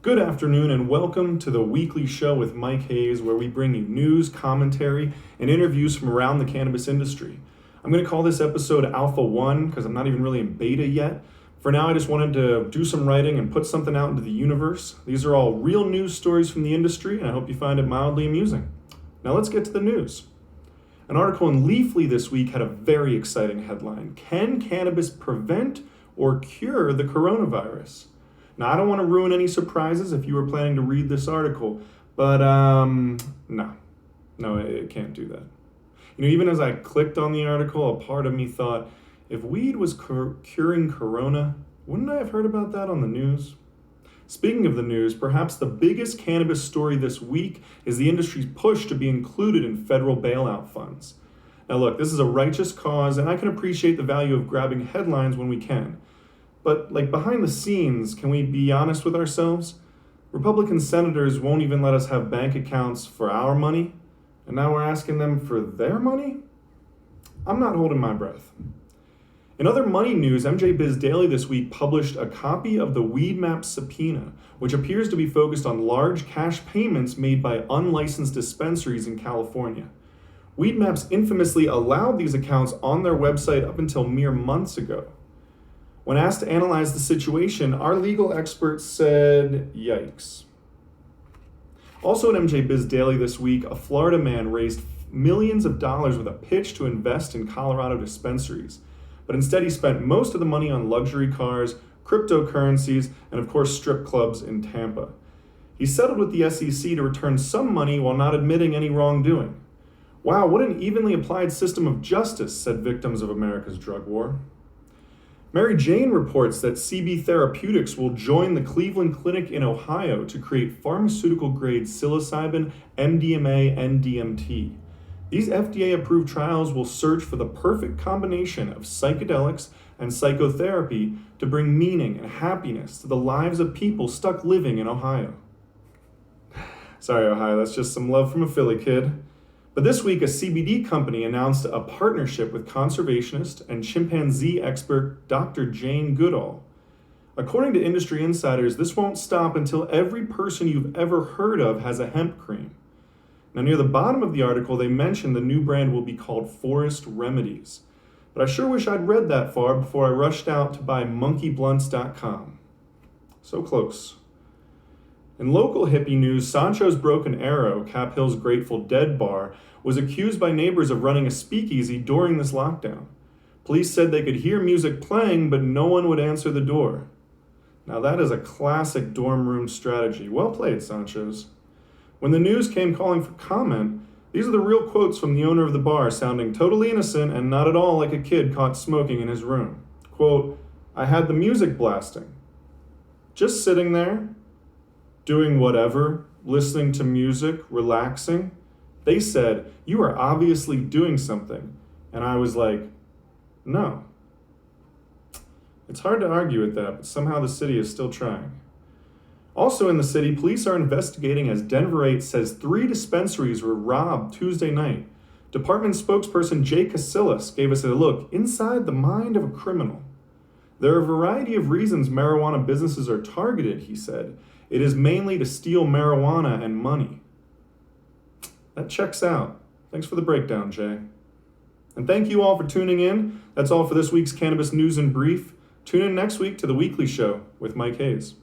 Good afternoon and welcome to the weekly show with Mike Hayes, where we bring you news, commentary, and interviews from around the cannabis industry. I'm going to call this episode Alpha1 because I'm not even really in beta yet. For now, I just wanted to do some writing and put something out into the universe. These are all real news stories from the industry, and I hope you find it mildly amusing. Now let's get to the news. An article in Leafly this week had a very exciting headline. Can cannabis prevent or cure the coronavirus? Now, I don't want to ruin any surprises if you were planning to read this article, but no, it can't do that. Even as I clicked on the article, a part of me thought, if weed was curing corona, wouldn't I have heard about that on the news? Speaking of the news, perhaps the biggest cannabis story this week is the industry's push to be included in federal bailout funds. Now look, this is a righteous cause, and I can appreciate the value of grabbing headlines when we can. But behind the scenes, can we be honest with ourselves? Republican senators won't even let us have bank accounts for our money, and now we're asking them for their money? I'm not holding my breath. In other money news, MJ Biz Daily this week published a copy of the Weedmap subpoena, which appears to be focused on large cash payments made by unlicensed dispensaries in California. Weedmaps infamously allowed these accounts on their website up until mere months ago. When asked to analyze the situation, our legal experts said, yikes. Also at MJ Biz Daily this week, a Florida man raised millions of dollars with a pitch to invest in Colorado dispensaries. But instead he spent most of the money on luxury cars, cryptocurrencies, and of course strip clubs in Tampa. He settled with the SEC to return some money while not admitting any wrongdoing. Wow, what an evenly applied system of justice, said victims of America's drug war. Mary Jane reports that CB Therapeutics will join the Cleveland Clinic in Ohio to create pharmaceutical-grade psilocybin, MDMA, and DMT. These FDA-approved trials will search for the perfect combination of psychedelics and psychotherapy to bring meaning and happiness to the lives of people stuck living in Ohio. Sorry, Ohio, that's just some love from a Philly kid. But this week, a CBD company announced a partnership with conservationist and chimpanzee expert Dr. Jane Goodall. According to industry insiders, this won't stop until every person you've ever heard of has a hemp cream. Now, near the bottom of the article, they mention the new brand will be called Forest Remedies. But I sure wish I'd read that far before I rushed out to buy monkeyblunts.com. So close. In local hippie news, Sancho's Broken Arrow, Cap Hill's Grateful Dead bar, was accused by neighbors of running a speakeasy during this lockdown. Police said they could hear music playing, but no one would answer the door. Now that is a classic dorm room strategy. Well played, Sancho's. When the news came calling for comment, these are the real quotes from the owner of the bar, sounding totally innocent and not at all like a kid caught smoking in his room. Quote, "I had the music blasting. Just sitting there, doing whatever, listening to music, relaxing. They said, 'You are obviously doing something.' And I was like, 'No.'" It's hard to argue with that, but somehow the city is still trying. Also in the city, police are investigating as Denver 8 says 3 dispensaries were robbed Tuesday night. Department spokesperson Jay Casillas gave us a look inside the mind of a criminal. "There are a variety of reasons marijuana businesses are targeted," he said. "It is mainly to steal marijuana and money." That checks out. Thanks for the breakdown, Jay. And thank you all for tuning in. That's all for this week's Cannabis News in Brief. Tune in next week to the weekly show with Mike Hayes.